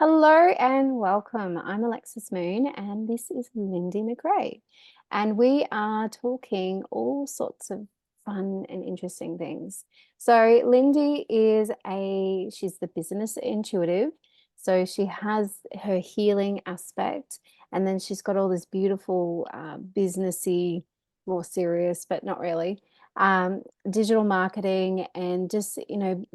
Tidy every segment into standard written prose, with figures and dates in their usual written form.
Hello and welcome. I'm Alexis Moon and this is Lyndi MacRae. And we are talking all sorts of fun and interesting things. So Lyndi she's the business intuitive. So she has her healing aspect and then she's got all this beautiful businessy, more serious, but not really, digital marketing and just,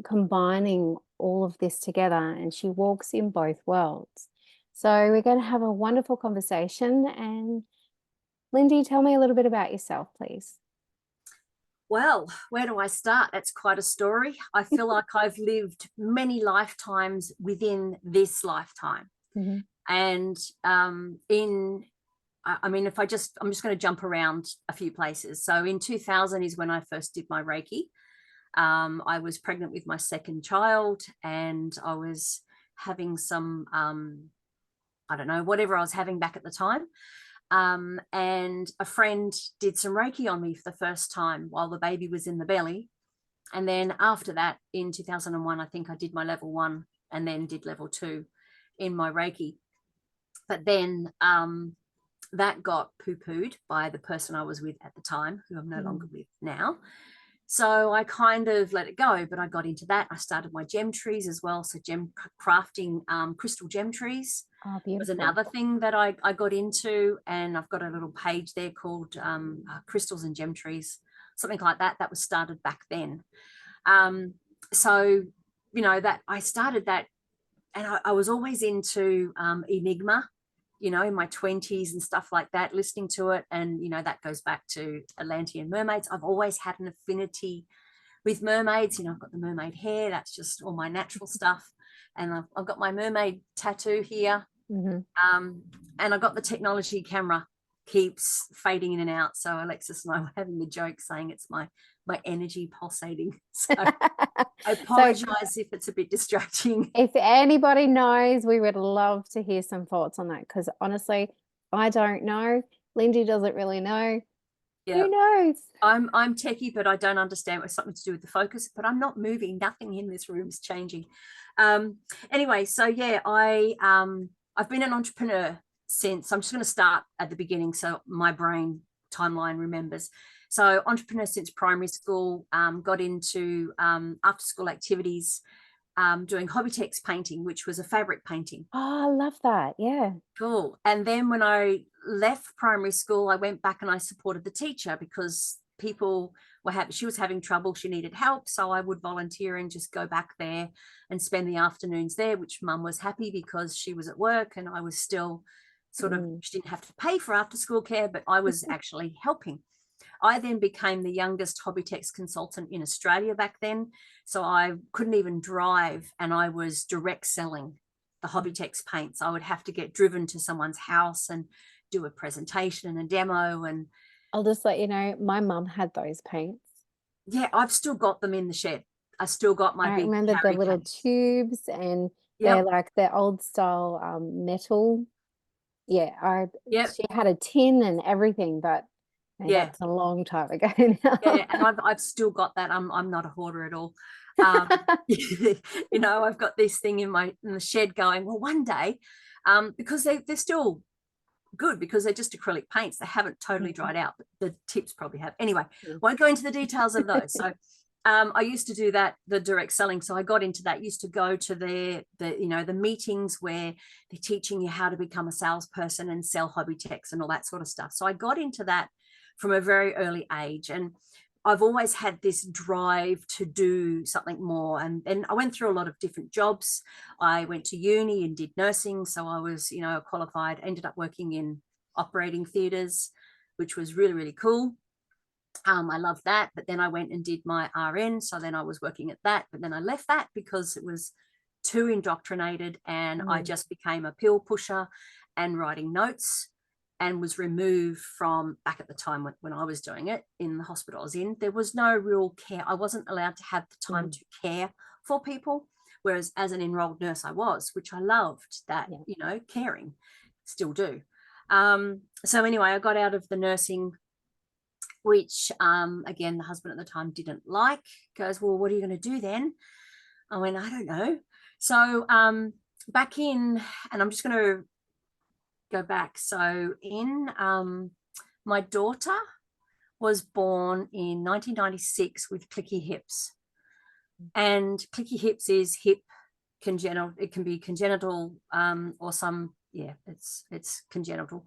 combining all of this together. And she walks in both worlds. So we're going to have a wonderful conversation. And Lyndi, tell me a little bit about yourself, please. Well, where do I start? That's quite a story. I feel like I've lived many lifetimes within this lifetime. Mhm. And I'm just going to jump around a few places. So in 2000 is when I first did my Reiki. I was pregnant with my second child and I was having some, I don't know, whatever I was having back at the time. And a friend did some Reiki on me for the first time while the baby was in the belly. And then after that, in 2001, I think I did my level 1 and then did level 2 in my Reiki. But then that got poo-pooed by the person I was with at the time, who I'm no longer with now. So I kind of let it go, but I got into that. I started my gem trees as well. So gem crafting, crystal gem trees Oh, was beautiful. another thing that I got into. And I've got a little page there called Crystals and Gem Trees, something like that. That was started back then. So, that I started that and I was always into Enigma, in my 20s and stuff like that, listening to it. And, that goes back to Atlantean mermaids. I've always had an affinity with mermaids. I've got the mermaid hair. That's just all my natural stuff. And I've got my mermaid tattoo here. Mm-hmm. And I've got the technology camera keeps fading in and out. So Alexis and I were having the joke saying it's my energy pulsating. So I So apologize if it's a bit distracting. if anybody knows, we would love to hear some thoughts on that because honestly, I don't know. Lyndi doesn't really know. Yeah. Who knows? I'm techie, but I don't understand. It's something to do with the focus, but I'm not moving. Nothing in this room is changing. Anyway, so yeah, I've been an entrepreneur since. I'm just going to start at the beginning so my brain timeline remembers. So entrepreneur since primary school, got into after school activities, doing Hobbytex painting, which was a fabric painting. Oh, I love that. Yeah. Cool. And then when I left primary school, I went back and I supported the teacher because people were she was having trouble, she needed help. So I would volunteer and just go back there and spend the afternoons there, which mum was happy because she was at work and I was still sort of, she didn't have to pay for after school care, but I was actually helping. I then became the youngest Hobbytex consultant in Australia back then. So I couldn't even drive and I was direct selling the Hobbytex paints. I would have to get driven to someone's house and do a presentation and a demo. And I'll just let you know, my mum had those paints. yeah, I've still got them in the shed. I still got my I big remember the carry little case. tubes and they're Yep. like the old style metal. Yeah, Yep. she had a tin and everything, but Yeah. that's a long time ago now. Yeah. And I've still got that. I'm not a hoarder at all. I've got this thing in the shed going, well, one day, because they're still good because they're just acrylic paints. They haven't totally dried out, but the tips probably have. Anyway, won't go into the details of those. So I used to do that, the direct selling. So I got into that, used to go to the meetings where they're teaching you how to become a salesperson and sell Hobbytex and all that sort of stuff. So I got into that from a very early age. And I've always had this drive to do something more. And then I went through a lot of different jobs. I went to uni and did nursing. So I was, qualified, ended up working in operating theatres, which was really, really cool. I loved that. But then I went and did my RN. So then I was working at that. But then I left that because it was too indoctrinated and I just became a pill pusher and writing notes and was removed from back at the time when I was doing it in the hospital I was in. There was no real care. I wasn't allowed to have the time to care for people, whereas as an enrolled nurse I was, which I loved that, caring, still do. So anyway, I got out of the nursing, which again, the husband at the time didn't like. Goes, well, what are you going to do then? I went, I don't know. So back in, and I'm just going to go back. So in my daughter was born in 1996 with clicky hips, and clicky hips is hip congenital. It can be congenital or some, yeah, it's congenital.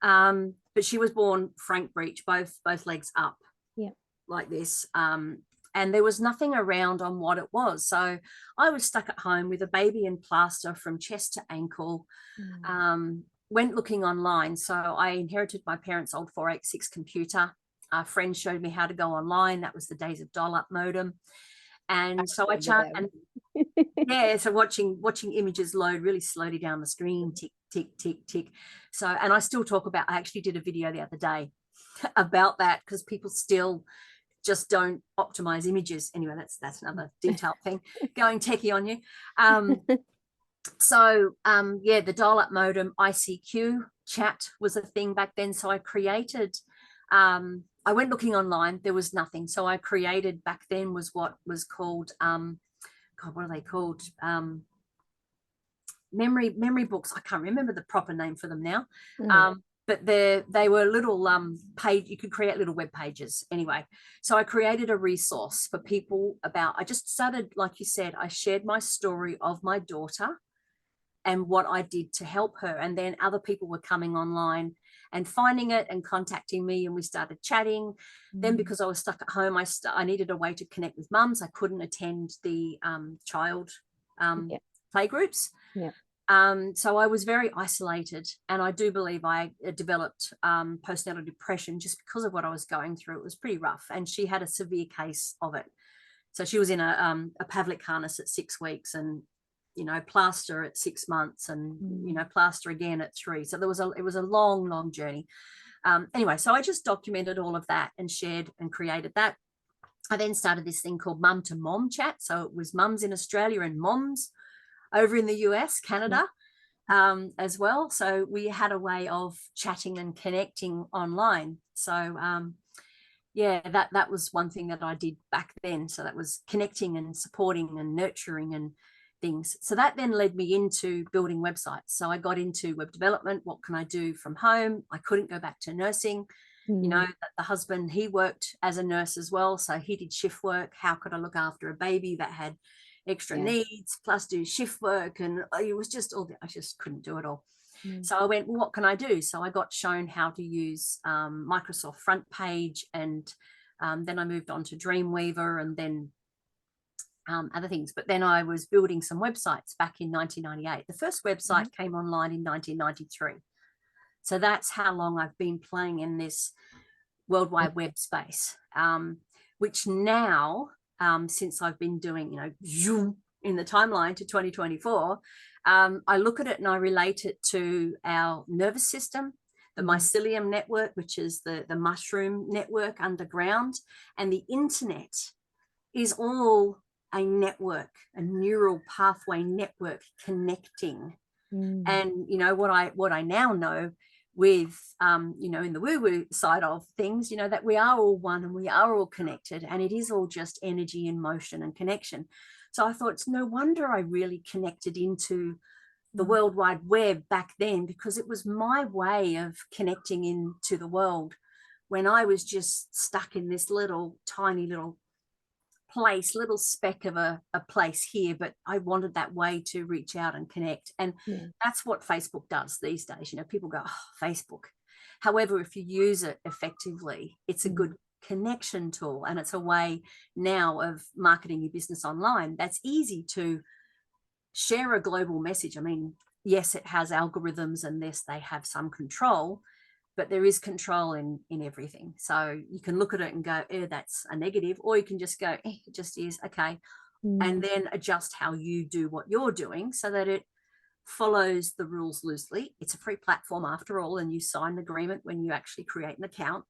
But she was born frank breech, both legs up, yeah, like this. And there was nothing around on what it was. So I was stuck at home with a baby in plaster from chest to ankle. Went looking online. So I inherited my parents' old 486 computer. A friend showed me how to go online. That was the days of dial-up modem. And so I charted, and yeah, so watching images load really slowly down the screen, tick, tick, tick, tick. So, and I still talk about, I actually did a video the other day about that, because people still just don't optimize images. Anyway, that's another detailed thing, going techie on you. So yeah, the dial-up modem, ICQ chat was a thing back then. So I created, I went looking online, there was nothing. So I created, back then was what was called, God, what are they called? Memory books. I can't remember the proper name for them now. But they were little page, you could create little web pages anyway. So I created a resource for people about, I just started, like you said, I shared my story of my daughter and what I did to help her. And then other people were coming online and finding it and contacting me, and we started chatting. Then because I was stuck at home, I needed a way to connect with mums. I couldn't attend the child play groups. So I was very isolated, and I do believe I developed postnatal depression just because of what I was going through. It was pretty rough, and she had a severe case of it. So she was in a Pavlik harness at 6 weeks, and plaster at 6 months, and plaster again at 3. So it was a long journey. Anyway, so I just documented all of that and shared and created that. I then started this thing called Mum to Mom Chat. So it was mums in Australia and moms over in the US, Canada, as well. So we had a way of chatting and connecting online. So yeah, that was one thing that I did back then. So that was connecting and supporting and nurturing and things. So that then led me into building websites. So I got into web development. What can I do from home? I couldn't go back to nursing. The husband, he worked as a nurse as well, so he did shift work. How could I look after a baby that had extra needs plus do shift work? And it was just I just couldn't do it all. So I went, well, what can I do? So I got shown how to use Microsoft Front Page, and then I moved on to Dreamweaver, and then other things. But then I was building some websites back in 1998. The first website came online in 1993. So that's how long I've been playing in this World Wide Web space, which now, since I've been doing, in the timeline to 2024, I look at it and I relate it to our nervous system, the mycelium network, which is the mushroom network underground, and the internet is all a network, a neural pathway network connecting. And what I now know with in the woo-woo side of things, that we are all one and we are all connected, and it is all just energy and motion and connection. So I thought it's no wonder I really connected into the World Wide Web back then, because it was my way of connecting into the world when I was just stuck in this tiny little place, little speck of a place here, but I wanted that way to reach out and connect. And that's what Facebook does these days. People go, oh, Facebook. However, if you use it effectively, it's a good connection tool, and it's a way now of marketing your business online that's easy to share a global message. I mean, yes, it has algorithms, and yes, they have some control, but there is control in everything. So you can look at it and go, that's a negative, or you can just go, it just is, okay. And then adjust how you do what you're doing so that it follows the rules loosely. It's a free platform after all, and you sign an agreement when you actually create an account.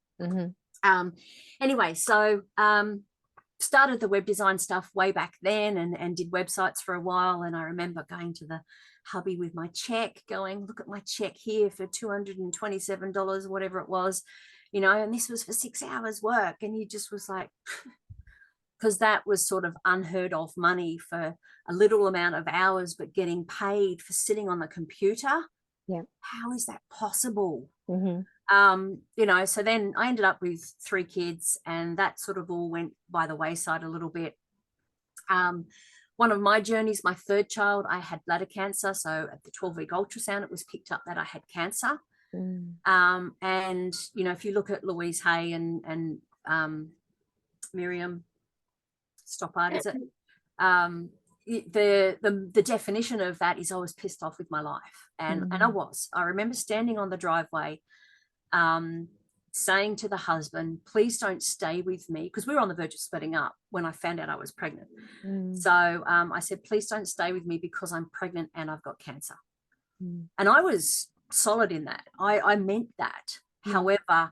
Anyway, so started the web design stuff way back then, and did websites for a while. And I remember going to the hubby with my check, going, look at my check here for $227, whatever it was, and this was for 6 hours work. And he just was like, because that was sort of unheard of money for a little amount of hours, but getting paid for sitting on the computer. Yeah. How is that possible? Mm-hmm. You know, so then I ended up with 3 kids, and that sort of all went by the wayside a little bit. One of my journeys, my 3rd child, I had bladder cancer. So at the 12-week ultrasound, it was picked up that I had cancer. And, you know, if you look at Louise Hay and Miriam Stoppard, is it? The definition of that is I was pissed off with my life. And I remember standing on the driveway, saying to the husband, please don't stay with me, because we were on the verge of splitting up when I found out I was pregnant. So I said, please don't stay with me because I'm pregnant and I've got cancer. And I was solid in that. I meant that. However,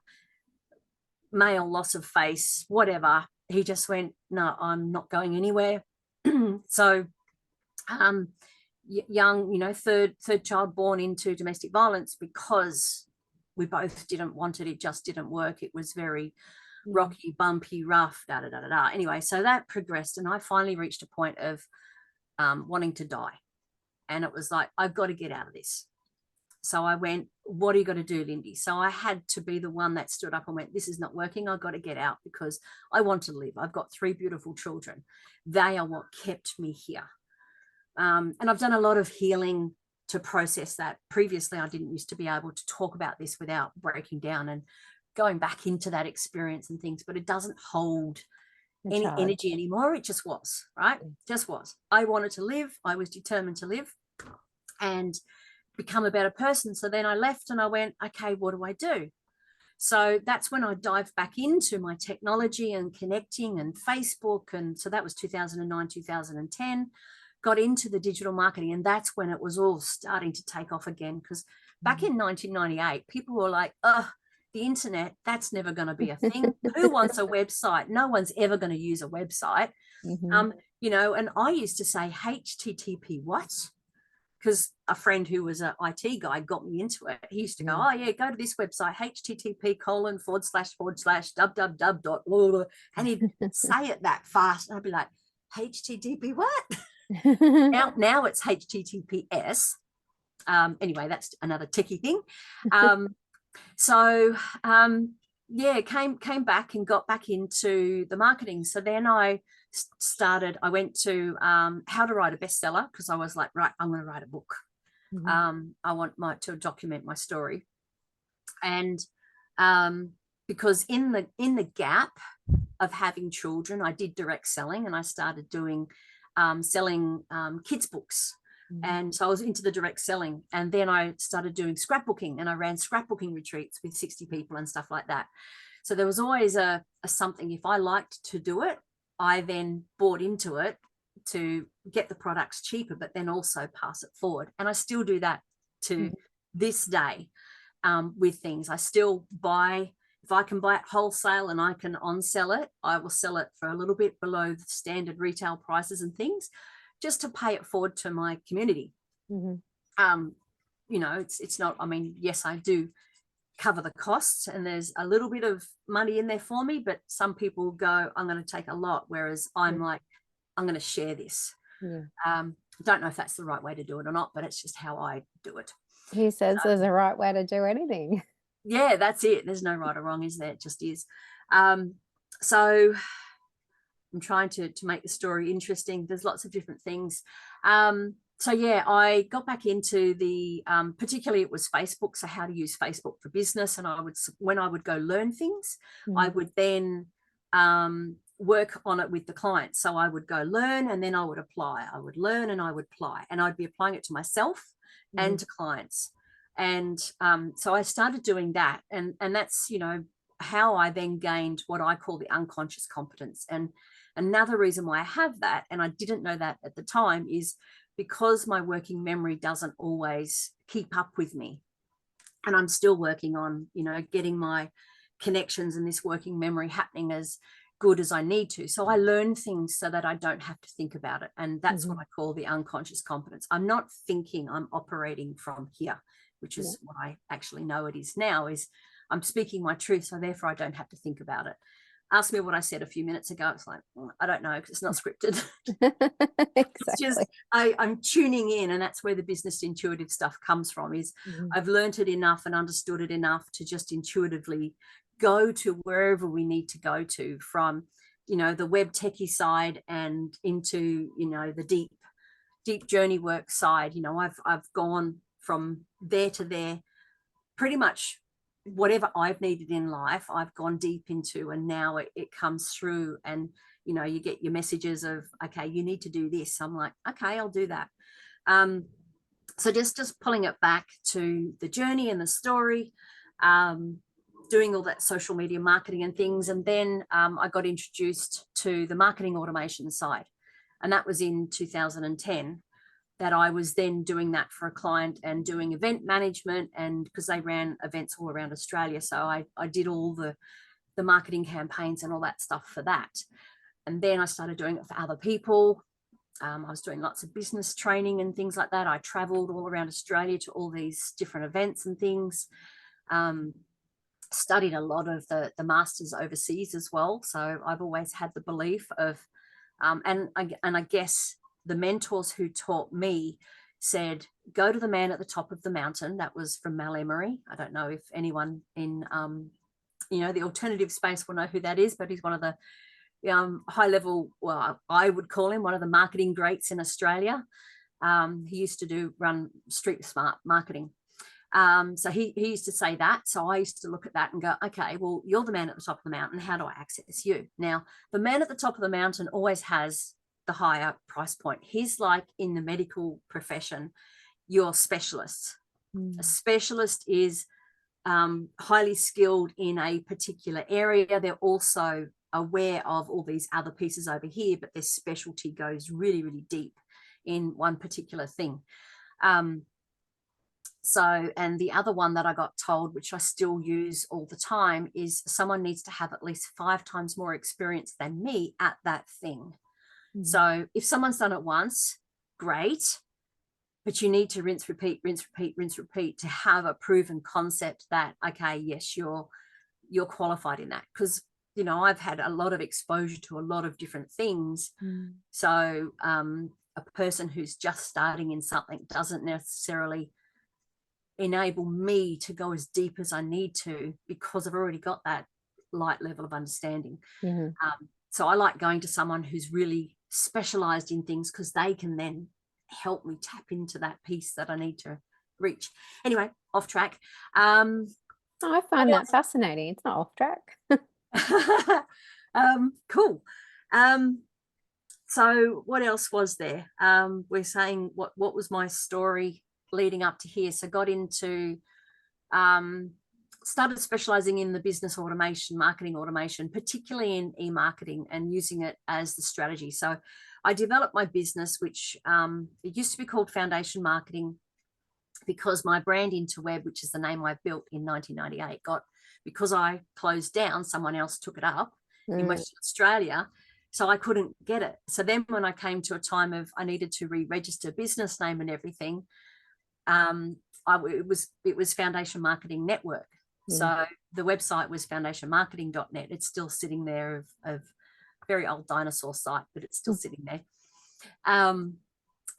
male loss of face, whatever, he just went, no, I'm not going anywhere. So young, you know, third child born into domestic violence, because we both didn't want it. It just didn't work. It was very rocky, bumpy, rough, da da da da da. Anyway, so that progressed, and I finally reached a point of wanting to die. And it was like, I've got to get out of this. So I went, what are you going to do, Lyndi? So I had to be the one that stood up and went, this is not working. I've got to get out because I want to live. I've got 3 beautiful children. They are what kept me here. And I've done a lot of healing to process that. Previously, I didn't used to be able to talk about this without breaking down and going back into that experience and things, but it doesn't hold any energy anymore. It just was, right? Just was. I wanted to live. I was determined to live and become a better person. So then I left and I went, okay, what do I do? So that's when I dived back into my technology and connecting and Facebook. And so that was 2009, 2010, got into the digital marketing. And that's when it was all starting to take off again. Because back in 1998, people were like, oh, the internet, that's never going to be a thing. Who wants a website? No one's ever going to use a website. You know, and I used to say HTTP what? Because a friend who was an IT guy got me into it. He used to go, oh yeah, go to this website, http://www.org, and he'd say it that fast, and I'd be like, HTTP what? now it's HTTPS. Anyway, that's another techie thing. Yeah, came back and got back into the marketing. So then I went to how to write a bestseller, because I was like, right, I'm going to write a book. I want to document my story. And because in the gap of having children, I did direct selling, and I started doing selling kids books. And so I was into the direct selling, and then I started doing scrapbooking, and I ran scrapbooking retreats with 60 people and stuff like that. So there was always a something. If I liked to do it, I then bought into it to get the products cheaper, but then also pass it forward. And I still do that to this day with things. I still buy, if I can buy it wholesale and I can on-sell it, I will sell it for a little bit below the standard retail prices and things, just to pay it forward to my community. You know, it's not, I mean, yes, I do cover the costs, and there's a little bit of money in there for me, but some people go, I'm going to take a lot, whereas I'm like, I'm going to share this. Don't know if that's the right way to do it or not, but it's just how I do it. Who says there's a right way to do anything? Yeah, that's it. There's no right or wrong, is there? It just is. So I'm trying to make the story interesting. There's lots of different things. So yeah, I got back into the, particularly it was Facebook. So how to use Facebook for business. And when I would go learn things, I would then work on it with the clients. So I would go learn, and then I would apply. I would learn and I would apply, and I'd be applying it to myself and to clients. And so I started doing that. And that's, you know, how I then gained what I call the unconscious competence. And another reason why I have that, and I didn't know that at the time, is because my working memory doesn't always keep up with me. And I'm still working on, you know, getting my connections and this working memory happening as good as I need to. So I learn things so that I don't have to think about it. And that's what I call the unconscious competence. I'm not thinking, I'm operating from here, which is what I actually know it is now, is I'm speaking my truth. So therefore I don't have to think about it. Ask me what I said a few minutes ago. It's like, I don't know, because it's not scripted. It's just Exactly. I'm tuning in, and that's where the business intuitive stuff comes from. Is I've learned it enough and understood it enough to just intuitively go to wherever we need to go to, from the web techie side and into the deep journey work side. I've gone from there to there, pretty much whatever I've needed in life, I've gone deep into, and now it comes through, and you get your messages of, okay, you need to do this. I'm like, okay, I'll do that. So just pulling it back to the journey and the story, doing all that social media marketing and things. And then I got introduced to the marketing automation side, and that was in 2010. That I was then doing that for a client and doing event management, and because they ran events all around Australia. So I did all the marketing campaigns and all that stuff for that. And then I started doing it for other people. I was doing lots of business training and things like that. I traveled all around Australia to all these different events and things. Studied a lot of the masters overseas as well. So I've always had the belief of, and I guess the mentors who taught me said, go to the man at the top of the mountain. That was from Mal Emery. I don't know if anyone in, the alternative space will know who that is, but he's one of the high level, well, I would call him one of the marketing greats in Australia. He used to run street smart marketing. So he used to say that. So I used to look at that and go, okay, well, you're the man at the top of the mountain. How do I access you? Now, the man at the top of the mountain always has the higher price point. He's like in the medical profession, your specialist. A specialist is highly skilled in a particular area. They're also aware of all these other pieces over here, but their specialty goes really, really deep in one particular thing. So, and the other one that I got told, which I still use all the time, is someone needs to have at least 5 times more experience than me at that thing. So if someone's done it once, great, but you need to rinse, repeat to have a proven concept that, okay, yes, you're qualified in that. Because, I've had a lot of exposure to a lot of different things. So a person who's just starting in something doesn't necessarily enable me to go as deep as I need to, because I've already got that light level of understanding. So I like going to someone who's really specialized in things, because they can then help me tap into that piece that I need to reach. Anyway, off track. I find that fascinating. It's not off track. Cool. So what else was there? We're saying what was my story leading up to here. So got into started specializing in the business automation, marketing automation, particularly in e-marketing, and using it as the strategy. So I developed my business, which it used to be called Foundation Marketing, because my brand Interweb, which is the name I built in 1998, because I closed down, someone else took it up in Western Australia. So I couldn't get it. So then when I came to a time of I needed to re-register business name and everything, it was Foundation Marketing Network. So the website was foundationmarketing.net. It's still sitting there, of very old dinosaur site, but it's still sitting there.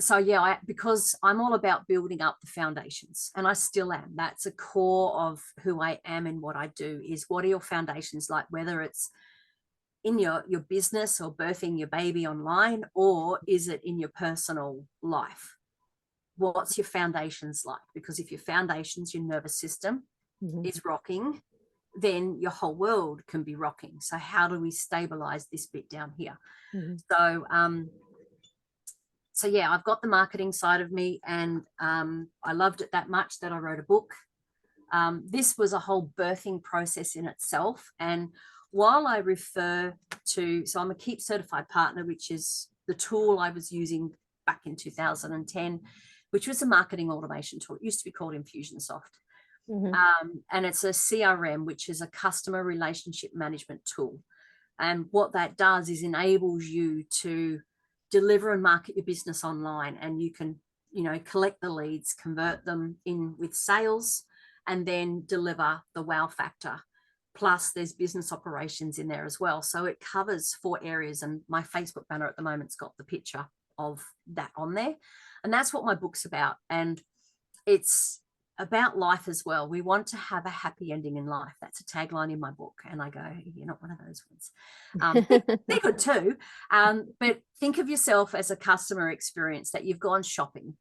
So yeah, because I'm all about building up the foundations, and I still am. That's a core of who I am and what I do, is what are your foundations like, whether it's in your business or birthing your baby online, or is it in your personal life? What's your foundations like? Because if your foundations, your nervous system is rocking, then your whole world can be rocking. So how do we stabilize this bit down here? So yeah, I've got the marketing side of me, and I loved it that much that I wrote a book. This was a whole birthing process in itself. And while I refer to, so I'm a Keep Certified Partner, which is the tool I was using back in 2010, which was a marketing automation tool. It used to be called Infusionsoft. And it's a CRM, which is a customer relationship management tool. And what that does is enables you to deliver and market your business online, and you can, collect the leads, convert them in with sales, and then deliver the wow factor plus there's business operations in there as well. So it covers 4 areas, and my Facebook banner at the moment's got the picture of that on there. And that's what my book's about. And it's about life as well. We want to have a happy ending in life. That's a tagline in my book. And I go, you're not one of those ones. They're good too. But think of yourself as a customer experience, that you've gone shopping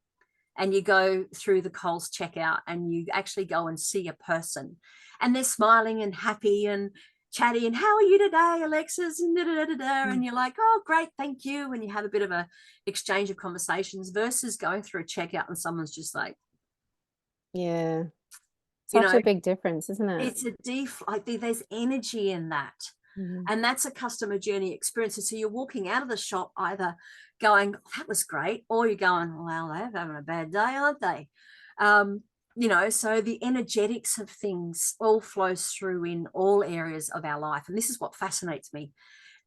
and you go through the Coles checkout and you actually go and see a person and they're smiling and happy and chatty and how are you today, Alexis? And, and you're like, oh, great, thank you. And you have a bit of a exchange of conversations versus going through a checkout and someone's just like, yeah, such a big difference, isn't it? It's like there's energy in that. And that's a customer journey experience. And so you're walking out of the shop either going, oh, that was great, or you're going, well, they're having a bad day, aren't they? So the energetics of things all flows through in all areas of our life. And this is what fascinates me.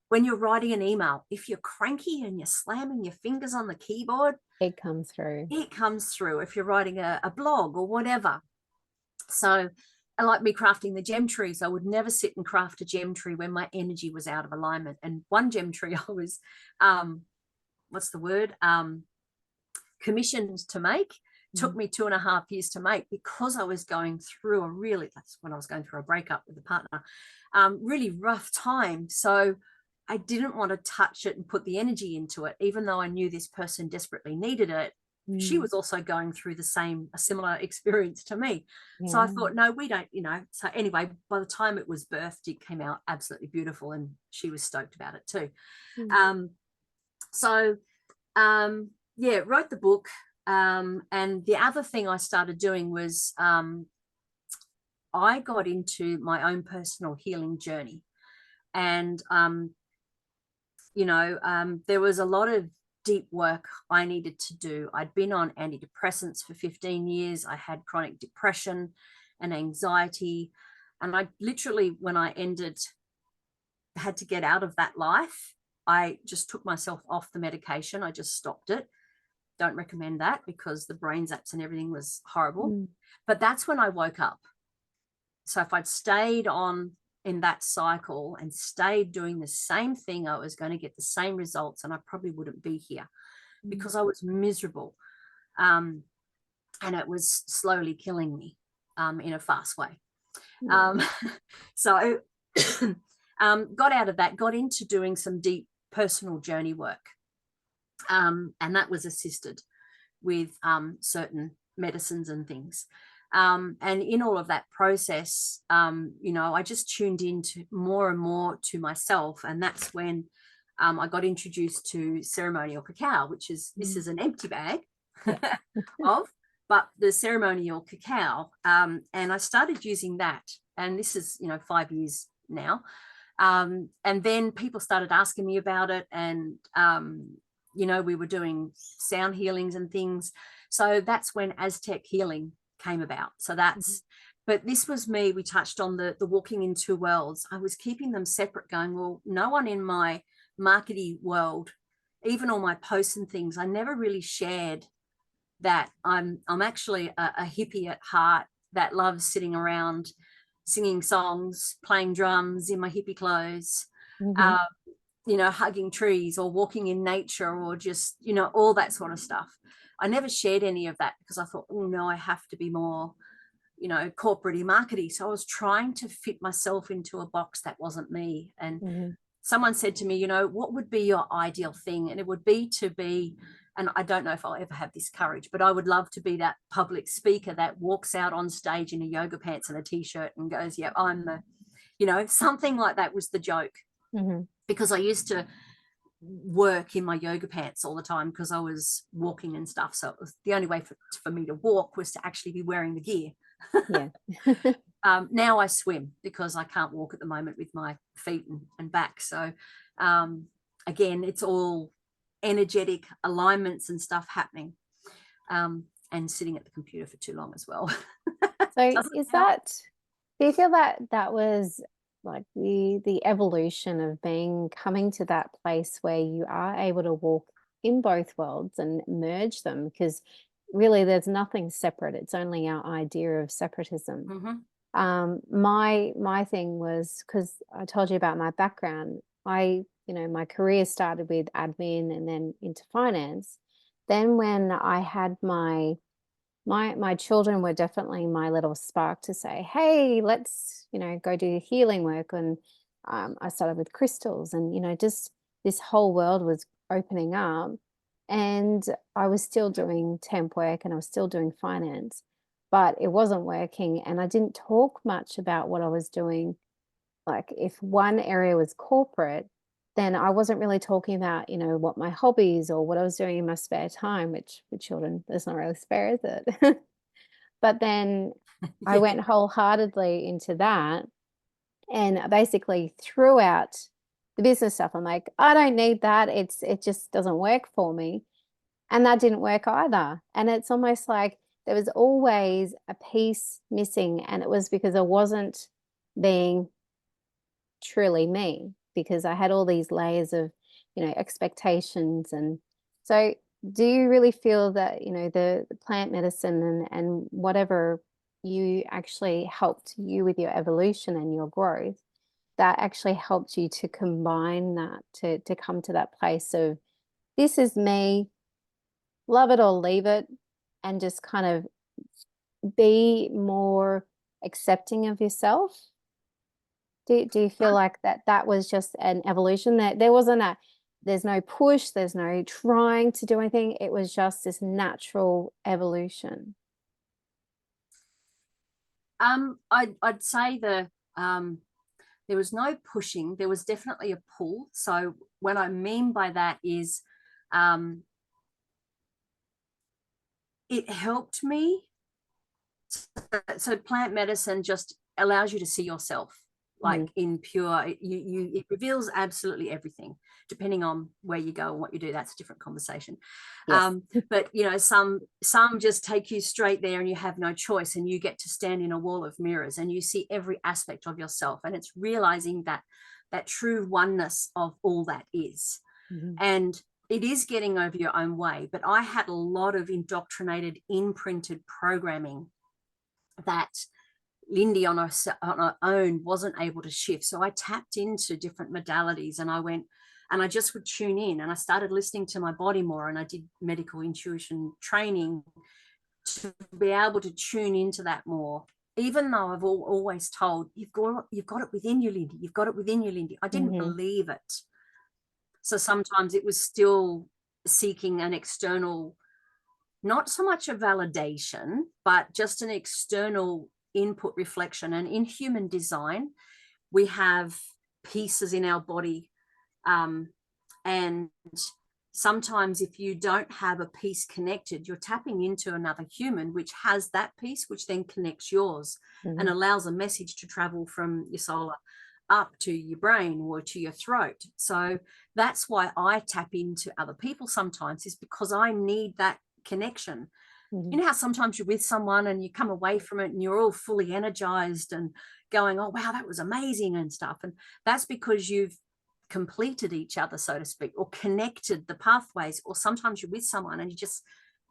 When you're writing an email, if you're cranky and you're slamming your fingers on the keyboard, it comes through. It comes through if you're writing a blog or whatever. So I like me crafting the gem trees. I would never sit and craft a gem tree when my energy was out of alignment. And one gem tree I was, commissioned to make. Took me 2.5 years to make because I was going through that's when I was going through a breakup with a partner, really rough time. So I didn't want to touch it and put the energy into it, even though I knew this person desperately needed it. She was also going through a similar experience to me. So I thought, no, we don't, So anyway, by the time it was birthed, it came out absolutely beautiful and she was stoked about it too. Wrote the book. And the other thing I started doing was I got into my own personal healing journey. And, there was a lot of deep work I needed to do. I'd been on antidepressants for 15 years. I had chronic depression and anxiety. And I literally, when I had to get out of that life, I just took myself off the medication. I just stopped it. Don't recommend that because the brain zaps and everything was horrible. But that's when I woke up. So if I'd stayed on in that cycle and stayed doing the same thing, I was going to get the same results and I probably wouldn't be here because I was miserable. And it was slowly killing me in a fast way. So got out of that, got into doing some deep personal journey work. And that was assisted with certain medicines and things. And in all of that process, I just tuned into more and more to myself. And that's when I got introduced to ceremonial cacao, which is, this is an empty bag but the ceremonial cacao. And I started using that. And this is, 5 years now. And then people started asking me about it. And, we were doing sound healings and things. So that's when Aztec healing came about. So that's, but this was me. We touched on the walking in two worlds. I was keeping them separate, going, well, no one in my marketing world, even all my posts and things, I never really shared that I'm actually a hippie at heart that loves sitting around singing songs, playing drums in my hippie clothes, hugging trees or walking in nature or just, all that sort of stuff. I never shared any of that because I thought, oh no, I have to be more, corporate-y, markety. So I was trying to fit myself into a box that wasn't me. And someone said to me, what would be your ideal thing? And it would be to be, and I don't know if I'll ever have this courage, but I would love to be that public speaker that walks out on stage in a yoga pants and a t-shirt and goes, yeah, I'm the, something like that was the joke. Because I used to work in my yoga pants all the time because I was walking and stuff. So it was the only way for me to walk was to actually be wearing the gear. Now I swim because I can't walk at the moment with my feet and back. So again, it's all energetic alignments and stuff happening, and sitting at the computer for too long as well. So do you feel that was like the evolution of coming to that place where you are able to walk in both worlds and merge them? Because really there's nothing separate. It's only our idea of separatism. My thing was, because I told you about my background, my career started with admin and then into finance. Then when I had my children were definitely my little spark to say, hey, let's, go do healing work. And I started with crystals, and, just this whole world was opening up. And I was still doing temp work and I was still doing finance, but it wasn't working. And I didn't talk much about what I was doing. Like if one area was corporate, then I wasn't really talking about, what my hobbies or what I was doing in my spare time, which with children, there's not really spare, is it? But then I Yeah. went wholeheartedly into that and basically threw out the business stuff. I'm like, I don't need that. It just doesn't work for me. And that didn't work either. And it's almost like there was always a piece missing. And it was because I wasn't being truly me, because I had all these layers of, expectations. And so do you really feel that, the plant medicine and whatever you actually helped you with your evolution and your growth, that actually helped you to combine that to come to that place of this is me, love it or leave it, and just kind of be more accepting of yourself? Do you feel like that was just an evolution, that there's no push, there's no trying to do anything, it was just this natural evolution? I'd say there was no pushing, there was definitely a pull. So what I mean by that is it helped me. So plant medicine just allows you to see yourself like in pure, it reveals absolutely everything, depending on where you go and what you do. That's a different conversation. Yes. But some just take you straight there and you have no choice, and you get to stand in a wall of mirrors and you see every aspect of yourself, and it's realizing that true oneness of all that is. And it is getting over your own way. But I had a lot of indoctrinated, imprinted programming that Lyndi on her own wasn't able to shift. So I tapped into different modalities, and I went and I just would tune in, and I started listening to my body more, and I did medical intuition training to be able to tune into that more. Even though I've always told, you've got it within you, Lyndi, you've got it within you, Lyndi. I didn't believe it. So sometimes it was still seeking an external, not so much a validation, but just an external input reflection. And in human design, we have pieces in our body, and sometimes if you don't have a piece connected, you're tapping into another human which has that piece, which then connects yours and allows a message to travel from your solar up to your brain or to your throat. So that's why I tap into other people sometimes, is because I need that connection. You know how sometimes you're with someone and you come away from it and you're all fully energized and going, oh, wow, that was amazing and stuff. And that's because you've completed each other, so to speak, or connected the pathways. Or sometimes you're with someone and you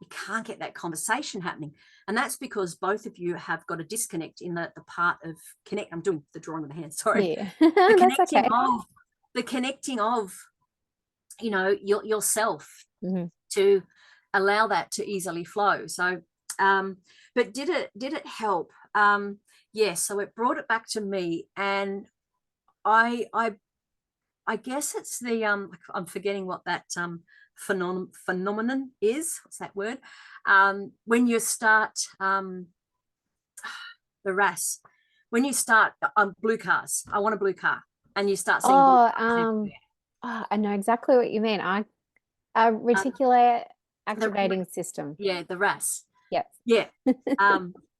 can't get that conversation happening. And that's because both of you have got a disconnect in the part of connect. I'm doing the drawing with the hands, sorry. Yeah. The That's connecting okay. of yourself to allow that to easily flow. So but did it help? Yes. So it brought it back to me, and I guess it's the I'm forgetting what that phenomenon is. What's that word? When you start the RAS, when you start blue cars, I want a blue car, and you start seeing blue cars I know exactly what you mean. Reticular activating system. Yeah, the RAS. Yep. Yeah.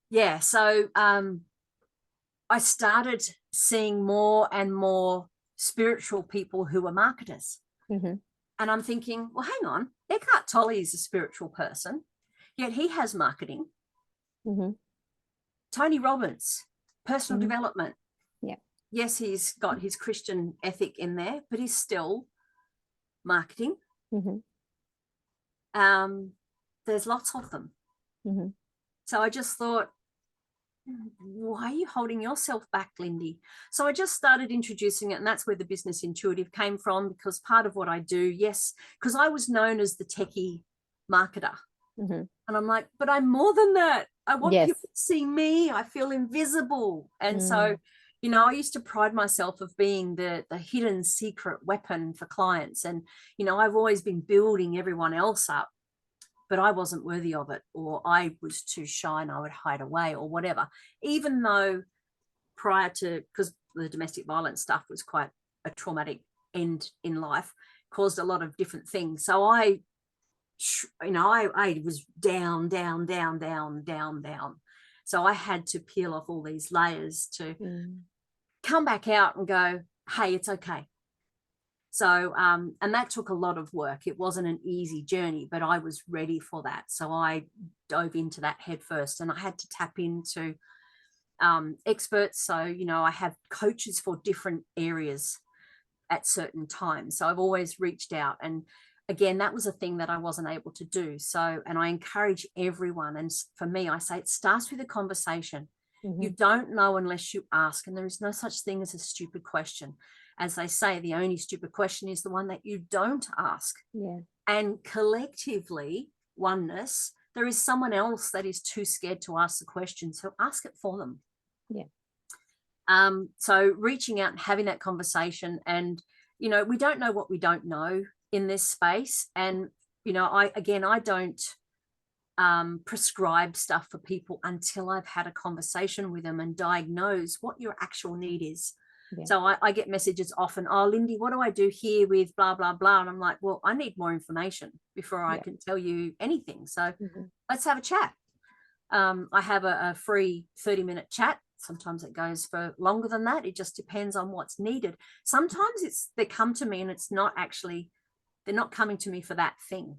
Yeah. So I started seeing more and more spiritual people who were marketers. And I'm thinking, well, hang on, Eckhart Tolle is a spiritual person, yet he has marketing. Tony Robbins, personal development. Yeah. Yes, he's got his Christian ethic in there, but he's still marketing. There's lots of them. So I just thought, why are you holding yourself back, Lyndi? So I just started introducing it, and that's where the business intuitive came from, because part of what I do, yes, because I was known as the techie marketer. Mm-hmm. And I'm like, but I'm more than that. I want Yes. people to see me. I feel invisible. And so, you know, I used to pride myself of being the hidden secret weapon for clients. And, you know, I've always been building everyone else up, but I wasn't worthy of it, or I was too shy and I would hide away or whatever. Even though prior to, because the domestic violence stuff was quite a traumatic end in life, caused a lot of different things. So I was down. So I had to peel off all these layers to come back out and go, hey, it's okay. So, and that took a lot of work. It wasn't an easy journey, but I was ready for that. So I dove into that head first, and I had to tap into experts. So, you know, I have coaches for different areas at certain times. So I've always reached out, and again, that was a thing that I wasn't able to do. So, and I encourage everyone, and for me, I say it starts with a conversation. You don't know unless you ask, and there is no such thing as a stupid question. As they say, the only stupid question is the one that you don't ask. Yeah. And collectively, oneness, there is someone else that is too scared to ask the question, so ask it for them. Yeah. So reaching out and having that conversation, and, you know, we don't know what we don't know in this space. And, you know, I don't prescribe stuff for people until I've had a conversation with them and diagnose what your actual need is. Yeah. So I get messages often, oh, Lyndi, what do I do here with blah, blah, blah? And I'm like, well, I need more information before I can tell you anything. So let's have a chat. I have a free 30-minute chat. Sometimes it goes for longer than that. It just depends on what's needed. Sometimes they come to me and it's not actually, they're not coming to me for that thing,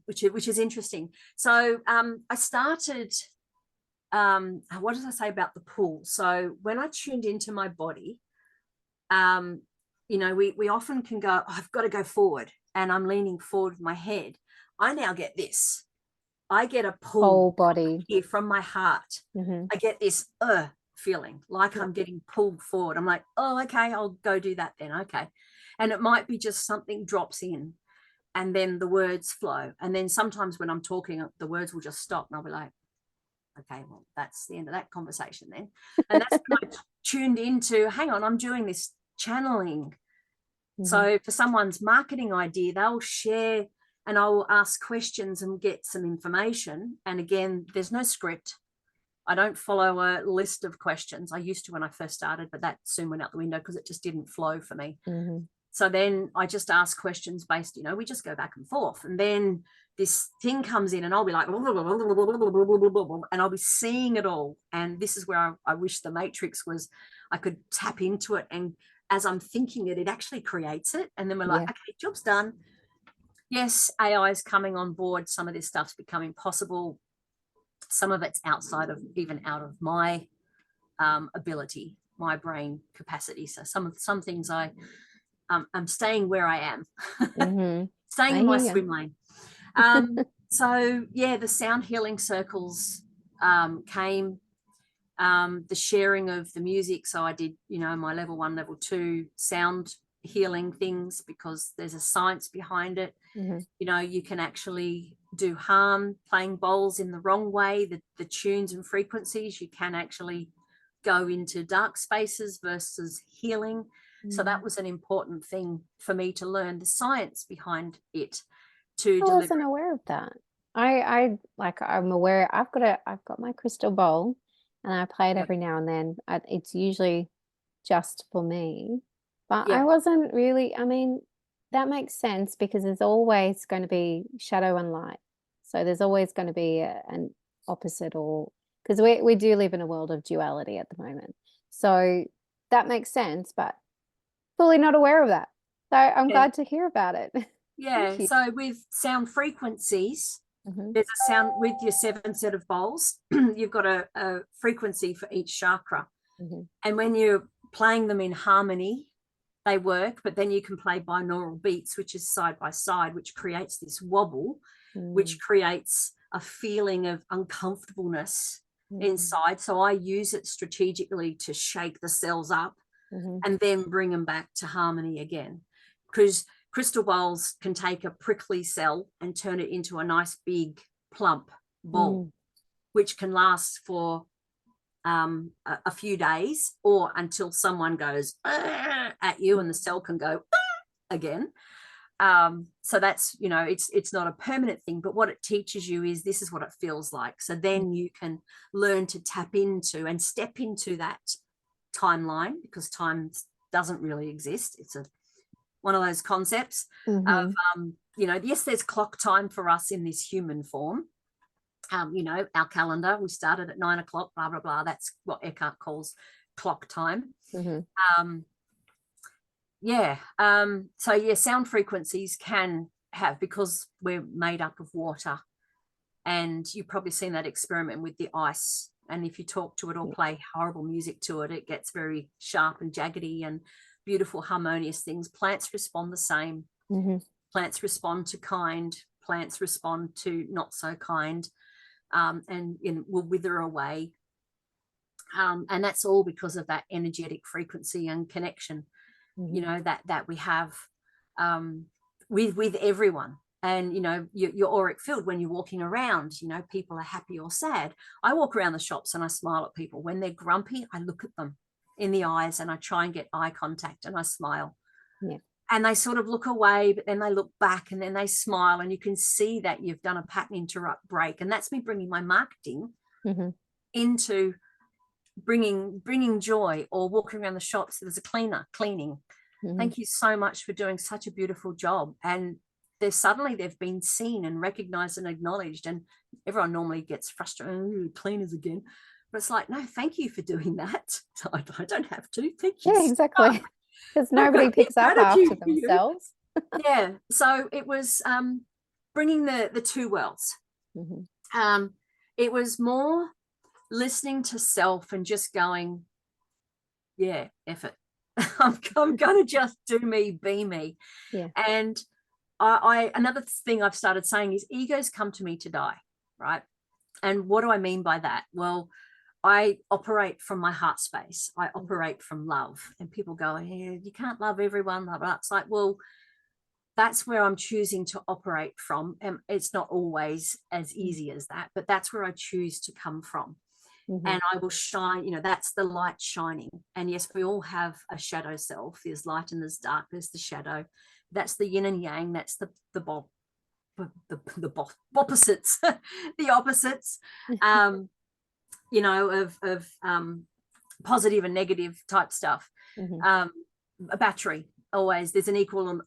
which is interesting. So I started, what did I say about the pull? So when I tuned into my body, you know, we often can go, oh, I've got to go forward, and I'm leaning forward with my head. I now get this. I get a pull whole body here from my heart. I get this feeling like I'm getting pulled forward. I'm like, oh, okay, I'll go do that then. Okay. And it might be just something drops in, and then the words flow. And then sometimes when I'm talking, the words will just stop, and I'll be like, okay, well, that's the end of that conversation then. And that's when I tuned into, hang on, I'm doing this channeling. So for someone's marketing idea, they'll share, and I'll ask questions and get some information. And again, there's no script. I don't follow a list of questions. I used to when I first started, but that soon went out the window because it just didn't flow for me. So then I just ask questions based, you know, we just go back and forth. And then this thing comes in and I'll be like, and I'll be seeing it all. And this is where I wish the matrix was, I could tap into it. And as I'm thinking it actually creates it. And then we're like, okay, job's done. Yes, AI is coming on board. Some of this stuff's becoming possible. Some of it's outside of, even out of my ability, my brain capacity. So some things I'm staying where I am, staying in my swim lane. So yeah, the sound healing circles came, the sharing of the music. So I did, you know, my level 1, level 2 sound healing things, because there's a science behind it. You know, you can actually do harm playing bowls in the wrong way, the tunes and frequencies. You can actually go into dark spaces versus healing. So that was an important thing for me to learn, the science behind it. I wasn't aware of that. I'm aware. I've got my crystal bowl, and I play it every now and then. It's usually just for me, but I wasn't really. I mean, that makes sense, because there's always going to be shadow and light. So there's always going to be an opposite, or because we do live in a world of duality at the moment. So that makes sense, but fully not aware of that. So I'm glad to hear about it. Yeah. So with sound frequencies, there's a sound with your 7 set of bowls. You've got a frequency for each chakra. And when you're playing them in harmony, they work. But then you can play binaural beats, which is side by side, which creates this wobble, which creates a feeling of uncomfortableness inside. So I use it strategically to shake the cells up and then bring them back to harmony again. Because crystal bowls can take a prickly cell and turn it into a nice big plump ball, which can last for a few days, or until someone goes at you and the cell can go again. So that's, you know, it's not a permanent thing, but what it teaches you is this is what it feels like. So then you can learn to tap into and step into that timeline, because time doesn't really exist. It's one of those concepts of, you know, yes, there's clock time for us in this human form. You know, our calendar, we started at 9 o'clock, blah, blah, blah. That's what Eckhart calls clock time. So yeah, sound frequencies can have, because we're made up of water, and you've probably seen that experiment with the ice, and if you talk to it or play horrible music to it, it gets very sharp and jaggedy and beautiful harmonious things. Plants respond the same. Plants respond to kind, plants respond to not so kind, and will wither away, and that's all because of that energetic frequency and connection, you know, that we have with everyone. And you know, your auric field, when you're walking around, you know, people are happy or sad. I walk around the shops and I smile at people. When they're grumpy, I look at them in the eyes and I try and get eye contact and I smile. And they sort of look away, but then they look back and then they smile, and you can see that you've done a pattern interrupt break. And that's me bringing my marketing into bringing joy, or walking around the shops. There's a cleaner cleaning. Thank you so much for doing such a beautiful job. And they've been seen and recognized and acknowledged, and everyone normally gets frustrated, cleaners again, but it's like, no, thank you for doing that. So I don't have to. Thank you. Yeah, exactly. Because nobody picks up after themselves. Yeah, so it was bringing the two worlds. It was more listening to self and just going, yeah, F it. I'm gonna just do me, be me. And I another thing I've started saying is egos come to me to die, right? And what do I mean by that? Well, I operate from my heart space. I operate from love. And people go, hey, you can't love everyone, blah, blah. It's like, well, that's where I'm choosing to operate from. And it's not always as easy as that, but that's where I choose to come from. And I will shine, you know, that's the light shining. And yes, we all have a shadow self. There's light and there's dark, there's the shadow. That's the yin and yang. That's the opposites, the opposites, you know, of positive and negative type stuff. A battery, always there's an equal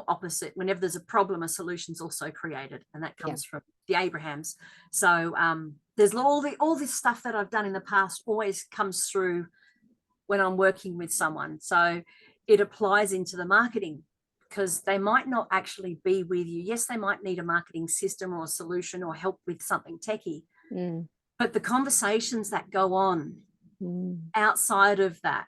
opposite. Whenever there's a problem, a solution's also created, and that comes from the Abrahams. So there's all this stuff that I've done in the past always comes through when I'm working with someone. So it applies into the marketing, because they might not actually be with you. Yes, they might need a marketing system or a solution or help with something techie, but the conversations that go on outside of that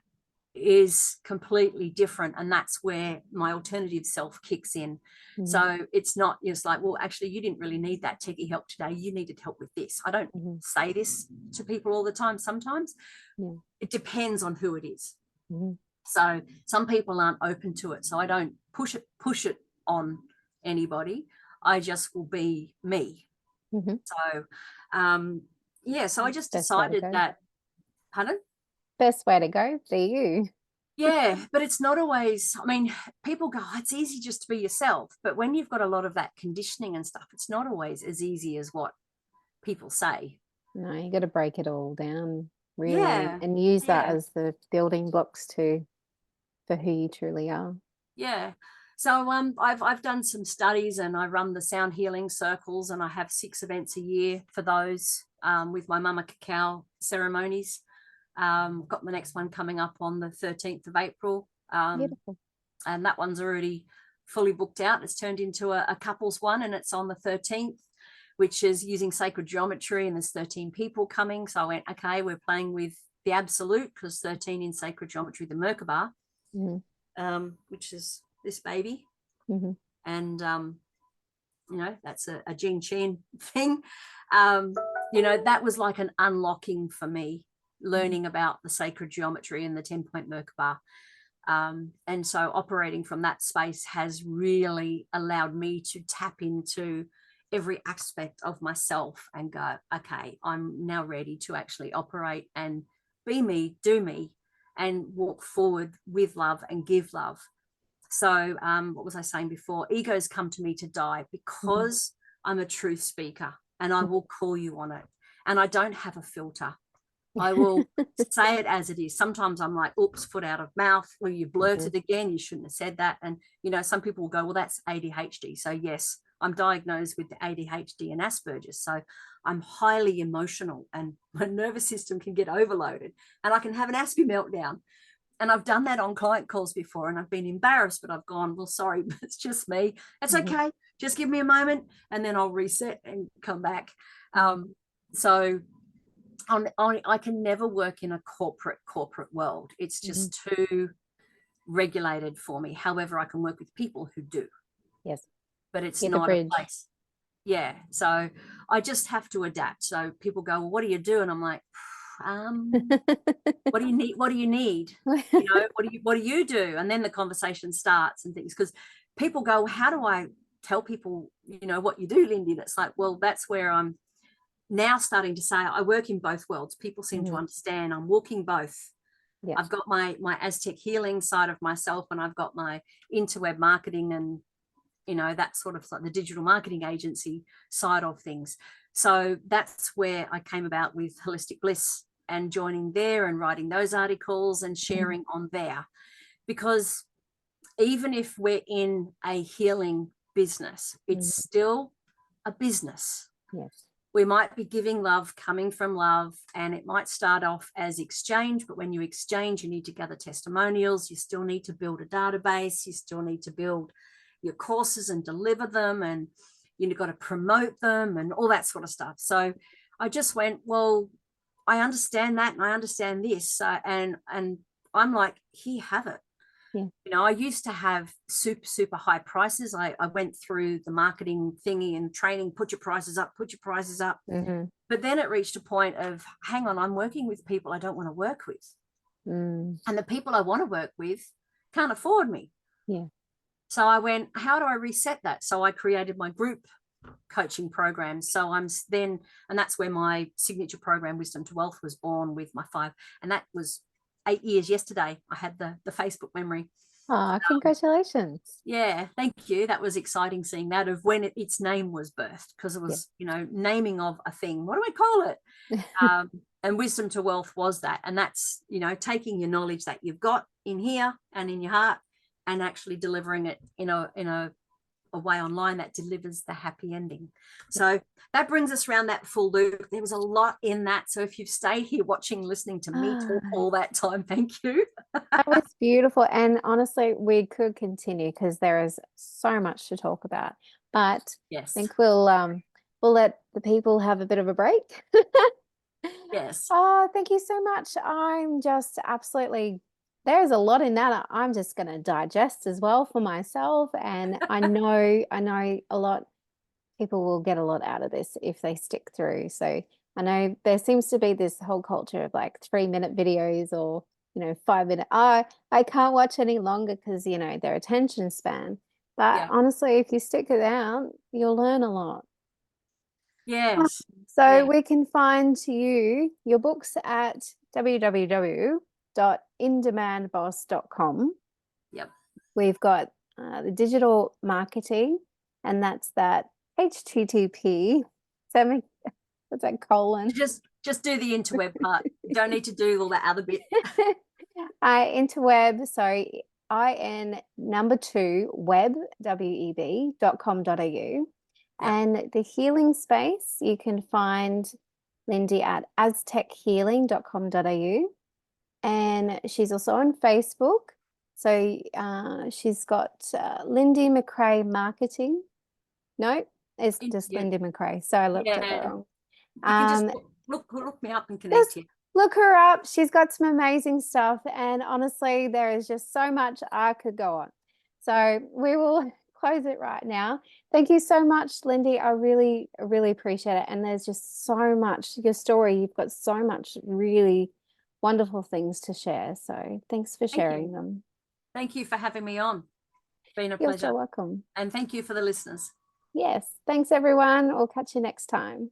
is completely different. And that's where my alternative self kicks in. So it's not just like, well, actually, you didn't really need that techie help today. You needed help with this. I don't say this to people all the time. Sometimes it depends on who it is. So some people aren't open to it. So I don't push it on anybody. I just will be me. So, so I just decided that, pardon? Best way to go, be you. Yeah, but it's not always, I mean, people go, oh, it's easy just to be yourself. But when you've got a lot of that conditioning and stuff, it's not always as easy as what people say. No, you got to break it all down, really, and use that as the building blocks for who you truly are. Yeah. So I've done some studies, and I run the sound healing circles, and I have 6 events a year for those with my Mama Cacao ceremonies. Got the next one coming up on the 13th of April. Beautiful. And that one's already fully booked out. It's turned into a couples one, and it's on the 13th, which is using sacred geometry, and there's 13 people coming. So I went, okay, we're playing with the absolute, because 13 in sacred geometry, the Merkaba, which is this baby. And, you know, that's a Jing Chen thing. you know, that was like an unlocking for me, learning about the sacred geometry and the 10-point Merkaba. And so operating from that space has really allowed me to tap into every aspect of myself and go, okay, I'm now ready to actually operate and be me, do me, and walk forward with love and give love. So what was I saying before? Egos come to me to die because I'm a truth speaker, and I will call you on it. And I don't have a filter. I will say it as it is. Sometimes I'm like, oops, foot out of mouth, or you blurted again, you shouldn't have said that. And, you know, some people will go, well, that's ADHD. So yes, I'm diagnosed with ADHD and Asperger's. So I'm highly emotional, and my nervous system can get overloaded, and I can have an Aspie meltdown. And I've done that on client calls before, and I've been embarrassed, but I've gone, well, sorry, but it's just me. It's okay. Just give me a moment, and then I'll reset and come back. So I can never work in a corporate world. It's just too regulated for me. However, I can work with people who do. Yes. But it's not a place. Yeah. So I just have to adapt. So people go, well, what do you do? And I'm like, what do you need? What do you need? You know, what do you do? And then the conversation starts and things, because people go, well, how do I tell people, you know, what you do, Lyndi? And it's like, well, that's where I'm now starting to say I work in both worlds. People seem to understand I'm walking both. Yep. I've got my Aztec healing side of myself, and I've got my interweb marketing and, you know, that sort of like the digital marketing agency side of things. So that's where I came about with Holistic Bliss and joining there and writing those articles and sharing on there. Because even if we're in a healing business, it's still a business. Yes. We might be giving love, coming from love, and it might start off as exchange, but when you exchange, you need to gather testimonials. You still need to build a database. You still need to build your courses and deliver them, and you've got to promote them and all that sort of stuff. So I just went, well, I understand that, and I understand this. And I'm like, here you have it. Yeah. You know, I used to have super high prices. I went through the marketing thingy and training, put your prices up. But then it reached a point of, hang on, I'm working with people I don't want to work with. And the people I want to work with can't afford me. Yeah. So I went, how do I reset that? So I created my group coaching program. So I'm then, and that's where my signature program, Wisdom to Wealth, was born with my 5. And that was 8 years yesterday. I had the Facebook memory. Oh, congratulations. Yeah, thank you. That was exciting seeing that, of when its name was birthed, because it was, you know, naming of a thing. What do I call it? And Wisdom to Wealth was that. And that's, you know, taking your knowledge that you've got in here and in your heart and actually delivering it in a way online that delivers the happy ending. So that brings us around that full loop. There was a lot in that. So if you've stayed here watching, listening to me talk all that time, thank you. That was beautiful. And honestly, we could continue because there is so much to talk about. But yes, I think we'll let the people have a bit of a break. Yes. Oh, thank you so much. I'm just absolutely, there's a lot in that. I'm just going to digest as well for myself. And I know a lot, people will get a lot out of this if they stick through. So I know there seems to be this whole culture of like 3-minute videos, or, you know, 5-minute. I can't watch any longer because, you know, their attention span. But honestly, if you stick it out, you'll learn a lot. Yes. So we can find your books at www.indemandboss.com. Yep. We've got the digital marketing, and that's that HTTP. What's that colon? Just do the interweb part. You don't need to do all that other bit. Interweb, sorry, IN2 web, web.com.au. Yep. And the healing space, you can find Lyndi at aztechealing.com.au. And she's also on Facebook. So she's got Lyndi MacRae Marketing. No, it's just Lyndi MacRae. So I looked at that wrong. You can just look me up and connect here. Look her up. She's got some amazing stuff. And honestly, there is just so much I could go on. So we will close it right now. Thank you so much, Lyndi. I really, really appreciate it. And there's just so much, your story, you've got so much really wonderful things to share. So thanks for sharing them. Thank you for having me on. It's been a You're pleasure. so welcome. And thank you for the listeners. Yes. Thanks, everyone. We'll catch you next time.